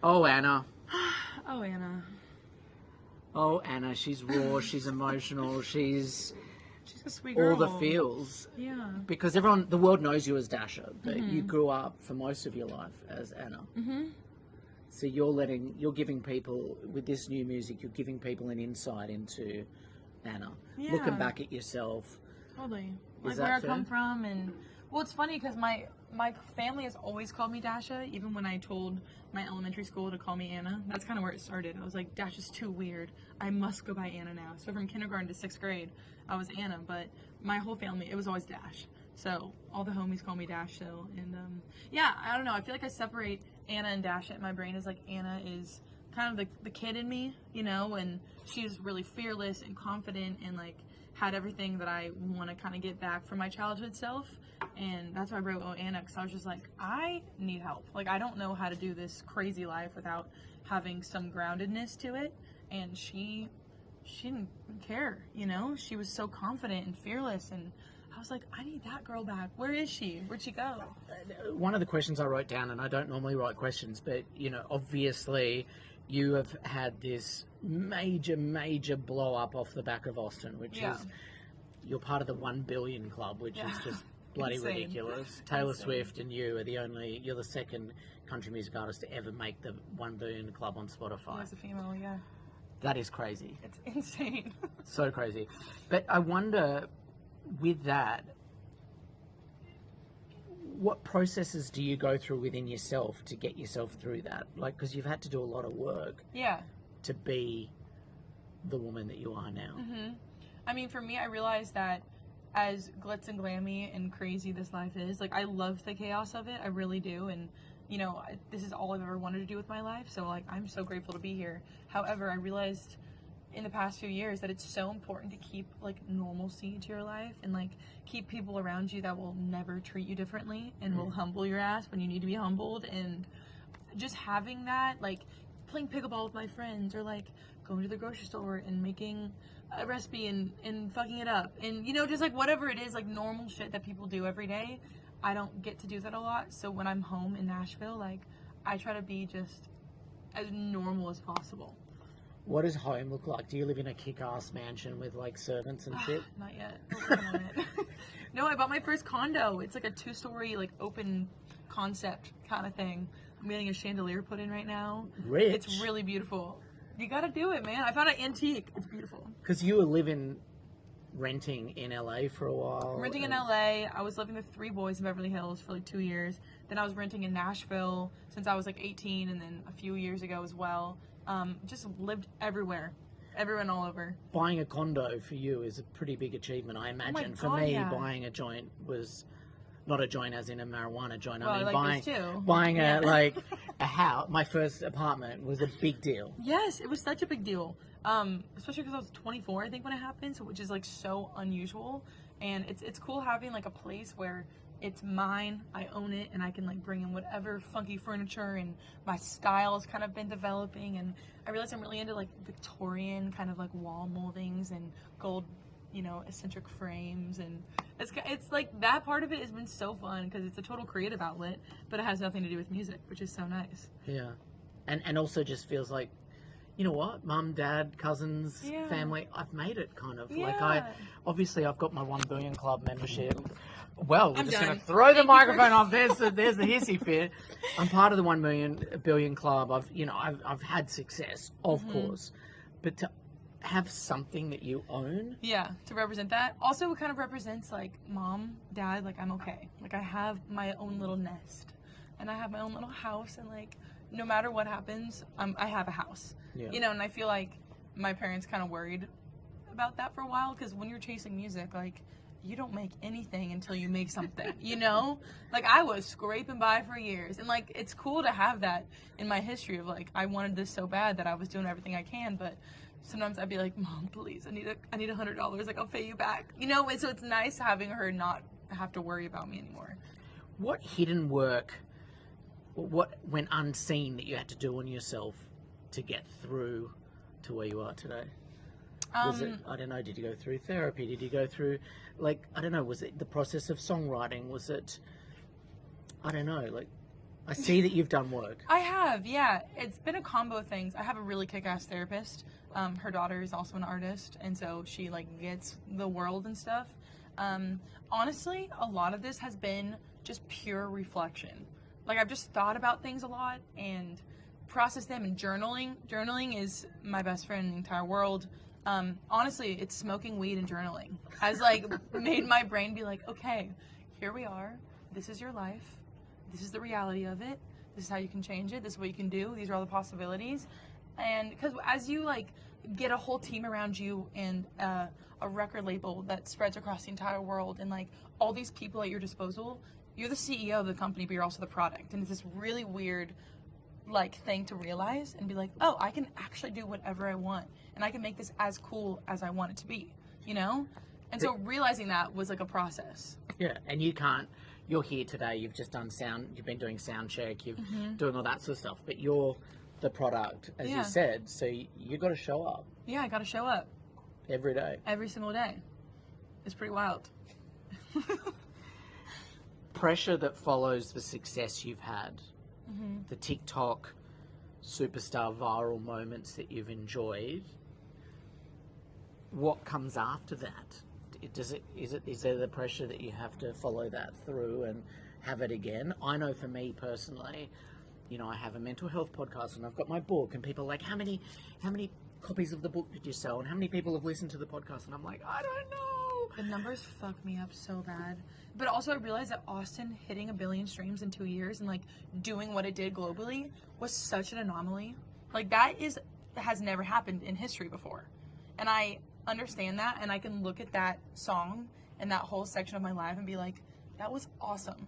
Oh, Anna. Oh, Anna. Oh, Anna. She's raw. She's emotional. She's a sweet girl. All the feels. Yeah. Because the world knows you as Dasha, but you grew up for most of your life as Anna. Mm-hmm. So you're giving people, with this new music, you're giving people an insight into Anna. Yeah. Looking back at yourself. Totally. Is Like that where fair? I come from, and well, it's funny because my family has always called me Dasha, even when I told my elementary school to call me Anna. That's kind of where it started. I was like, Dasha's too weird. I must go by Anna now. So from kindergarten to 6th grade, I was Anna, but my whole family, it was always Dash. So all the homies call me Dash still, and yeah, I don't know. I feel like I separate Anna and Dasha in my brain as like Anna is kind of the kid in me, you know, and she's really fearless and confident and like had everything that I want to kind of get back from my childhood self. And that's why I wrote Oh Anna, because I was just like, I need help. Like, I don't know how to do this crazy life without having some groundedness to it. And she didn't care, you know? She was so confident and fearless, and I was like, I need that girl back. Where is she? Where'd she go? One of the questions I wrote down, and I don't normally write questions, but, you know, obviously you have had this major blow up off the back of Austin, which is, you're part of the 1 billion club, which is just bloody Insane. Ridiculous. Taylor Swift and you're the second country music artist to ever make the 1 billion club on Spotify. As a female, yeah. That is crazy. It's insane. So crazy. But I wonder, with that, what processes do you go through within yourself to get yourself through that? Like, because you've had to do a lot of work to be the woman that you are now. Mm-hmm. I mean, for me, I realized that as glitz and glammy and crazy this life is, like, I love the chaos of it. I really do. And, you know, this is all I've ever wanted to do with my life. So, like, I'm so grateful to be here. However, I realized in the past few years that it's so important to keep like normalcy to your life and like keep people around you that will never treat you differently and will humble your ass when you need to be humbled. And just having that, like playing pickleball with my friends, or like going to the grocery store and making a recipe and fucking it up, and you know, just like whatever it is, like normal shit that people do every day. I don't get to do that a lot, so when I'm home in Nashville, like I try to be just as normal as possible. What does home look like? Do you live in a kick-ass mansion with like servants and shit? Not yet. We're working on it. No, I bought my first condo. It's like a 2-story, like open concept kind of thing. I'm getting a chandelier put in right now. Rich. It's really beautiful. You gotta do it, man. I found an antique. It's beautiful. Because you were renting in LA for a while. Renting in LA. I was living with 3 boys in Beverly Hills for like 2 years. Then I was renting in Nashville since I was like 18, and then a few years ago as well. Just lived everywhere and all over. Buying a condo for you is a pretty big achievement, I imagine. For me, buying a joint was not a joint as in a marijuana joint. Well, I mean, like buying a house. My first apartment was a big deal. Yes, it was such a big deal. Especially because I was 24, I think, when it happened, so which is like so unusual. And it's cool having like a place where it's mine, I own it, and I can like bring in whatever funky furniture, and my style has kind of been developing. And I realized I'm really into like Victorian kind of like wall moldings and gold, you know, eccentric frames, and it's like that part of it has been so fun because it's a total creative outlet, but it has nothing to do with music, which is so nice. Yeah, and also just feels like, you know what, mum, dad, cousins, family, I've made it kind of. Yeah. Like I've got my 1 billion club membership. Well, we're just done. going to throw the microphone off. There's the hissy fit. I'm part of the 1 billion club. I've had success, of course, but to have something that you own. Yeah, to represent that. Also, it kind of represents like mom, dad, like I'm okay. Like I have my own little nest, and I have my own little house, and like no matter what happens, I have a house. Yeah. You know, and I feel like my parents kind of worried about that for a while, because when you're chasing music, like you don't make anything until you make something, you know? Like I was scraping by for years, and like it's cool to have that in my history of like I wanted this so bad that I was doing everything I can, but sometimes I'd be like, Mom, please, I need $100, like I'll pay you back, you know? And so it's nice having her not have to worry about me anymore. What hidden work, what went unseen that you had to do on yourself to get through to where you are today? Was it, I don't know, did you go through therapy? Did you go through, like, I don't know, was it the process of songwriting? Was it, I don't know, like, I see that you've done work. I have, yeah. It's been a combo of things. I have a really kick-ass therapist. Her daughter is also an artist, and so she like gets the world and stuff. Honestly, a lot of this has been just pure reflection. Like I've just thought about things a lot and processed them, and journaling. Journaling is my best friend in the entire world. Honestly, it's smoking weed and journaling has like made my brain be like, okay, here we are. This is your life. This is the reality of it. This is how you can change it. This is what you can do. These are all the possibilities. And because as you like get a whole team around you and a record label that spreads across the entire world and like all these people at your disposal, you're the CEO of the company, but you're also the product. And it's this really weird like thing to realize and be like, oh, I can actually do whatever I want and I can make this as cool as I want it to be, you know? And so realizing that was like a process. Yeah, and you're here today, you've just done sound, you've been doing sound check, you've doing all that sort of stuff, but you're the product, as you said, so you got to show up. Yeah, I got to show up. Every day. Every single day. It's pretty wild. Pressure that follows the success you've had, the TikTok superstar viral moments that you've enjoyed, what comes after that? Is there the pressure that you have to follow that through and have it again? I know for me personally, you know, I have a mental health podcast and I've got my book, and people are like, how many copies of the book did you sell, and how many people have listened to the podcast? And I'm like, I don't know. The numbers fuck me up so bad. But also I realized that Austin hitting 1 billion streams in 2 years and like doing what it did globally was such an anomaly. Like that has never happened in history before. And I understand that, and I can look at that song and that whole section of my life and be like, that was awesome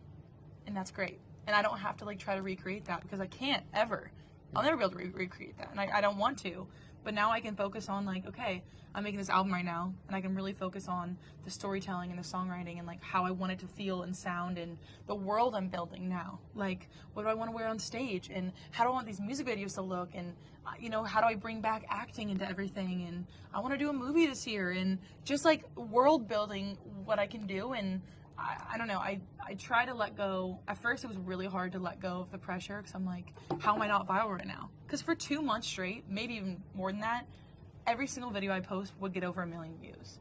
and that's great, and I don't have to like try to recreate that because I can't ever. I'll never be able to recreate that, and I don't want to. But now I can focus on like, okay, I'm making this album right now, and I can really focus on the storytelling and the songwriting and like how I want it to feel and sound and the world I'm building now. Like, what do I want to wear on stage, and how do I want these music videos to look, and you know, how do I bring back acting into everything, and I want to do a movie this year, and just like world building what I can do. And I don't know, I try to let go. At first it was really hard to let go of the pressure because I'm like, how am I not viral right now? Because for 2 months straight, maybe even more than that, every single video I post would get over 1 million views.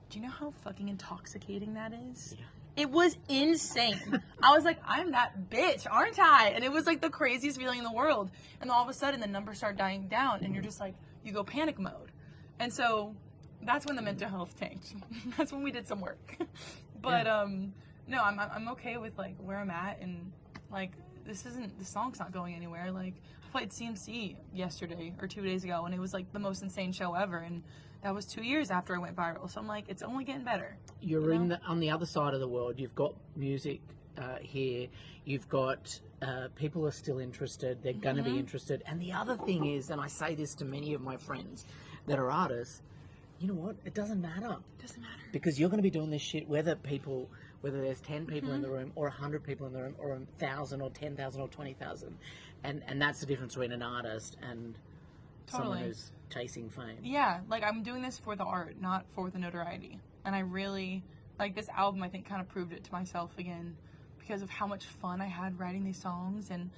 Do you know how fucking intoxicating that is? Yeah. It was insane. I was like, I'm that bitch, aren't I? And it was like the craziest feeling in the world. And then all of a sudden the numbers start dying down and you're just like, you go panic mode. And so that's when the mental health tanked. That's when we did some work. But no, I'm okay with like where I'm at, and like the song's not going anywhere. Like I played CMC yesterday or 2 days ago, and it was like the most insane show ever, and that was 2 years after I went viral. So I'm like, it's only getting better. You're on the other side of the world. You've got music here. You've got people are still interested. They're going to be interested. And the other thing is, and I say this to many of my friends that are artists, you know what? It doesn't matter. It doesn't matter. Because you're going to be doing this shit whether there's 10 people in the room or 100 people in the room or 1,000 or 10,000 or 20,000. And that's the difference between an artist and someone who's chasing fame. Yeah, like I'm doing this for the art, not for the notoriety. And I really, like this album, I think kind of proved it to myself again because of how much fun I had writing these songs. And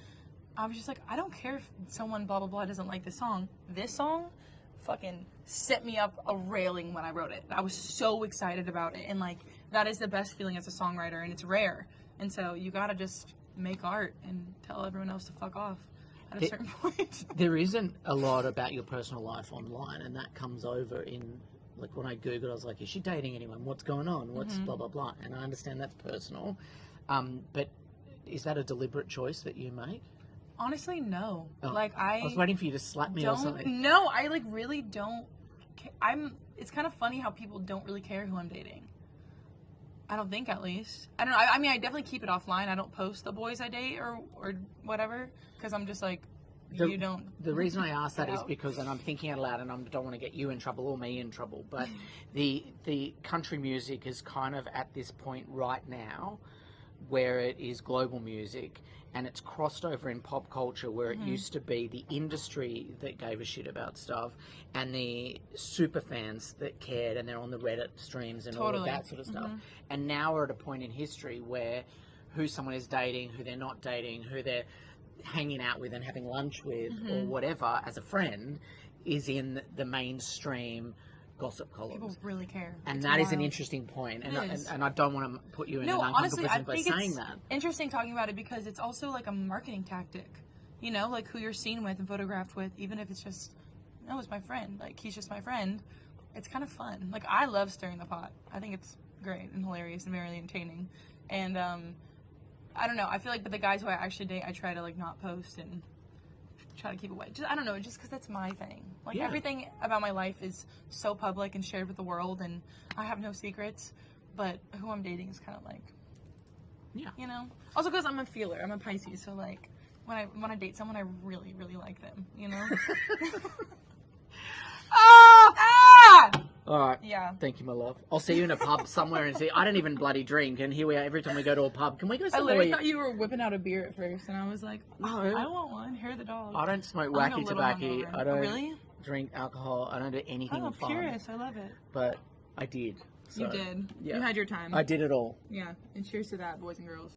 I was just like, I don't care if someone blah, blah, blah doesn't like this song. This song fucking set me up a railing when I wrote it. I was so excited about it, and like that is the best feeling as a songwriter, and it's rare. And so you gotta just make art and tell everyone else to fuck off at a certain point. There isn't a lot about your personal life online, and that comes over in like when I Googled, I was like, is she dating anyone? What's going on? What's blah blah blah? And I understand that's personal, but is that a deliberate choice that you make? Honestly, no. Oh, like I was waiting for you to slap me or something. No, I like really don't. It's kind of funny how people don't really care who I'm dating. I don't think, at least. I don't know. I mean, I definitely keep it offline. I don't post the boys I date or whatever because I'm just like, you don't. The reason I ask that is because, and I'm thinking out loud, and I don't want to get you in trouble or me in trouble, but the country music is kind of at this point right now where it is global music, and it's crossed over in pop culture where it used to be the industry that gave a shit about stuff and the super fans that cared, and they're on the Reddit streams and all of that sort of stuff. And now we're at a point in history where who someone is dating, who they're not dating, who they're hanging out with and having lunch with or whatever as a friend is in the mainstream gossip columns. People really care. And it's that wild. is an interesting point. And It is. And I don't want to put you in an uncomfortable honestly, I position by think saying it's that. interesting talking about it because it's also like a marketing tactic. You know, like who you're seen with and photographed with, even if it's just, no, it's my friend. Like, he's just my friend. It's kind of fun. Like, I love stirring the pot. I think it's great and hilarious and very entertaining. And, I don't know. I feel like, but the guys who I actually date, I try to, like, not post and try to keep away. Just, I don't know, just because that's my thing. Like, everything about my life is so public and shared with the world, and I have no secrets. But who I'm dating is kind of like, you know? Also, because I'm a feeler. I'm a Pisces, so, like, when I date someone, I really, really like them, you know? All right. Yeah. Thank you, my love. I'll see you in a pub somewhere and see. I don't even bloody drink, and here we are every time we go to a pub. Can we go I somewhere? literally thought you were whipping out a beer at first, and I was like, No. I want one. Here are the dogs. I don't smoke I'm a wacky little tobacco. hungover. I don't Really? drink alcohol. I don't do anything Oh, I'm fun. curious. I love it. But I did. So, You did. Yeah. You had your time. I did it all. Yeah. And cheers to that, boys and girls.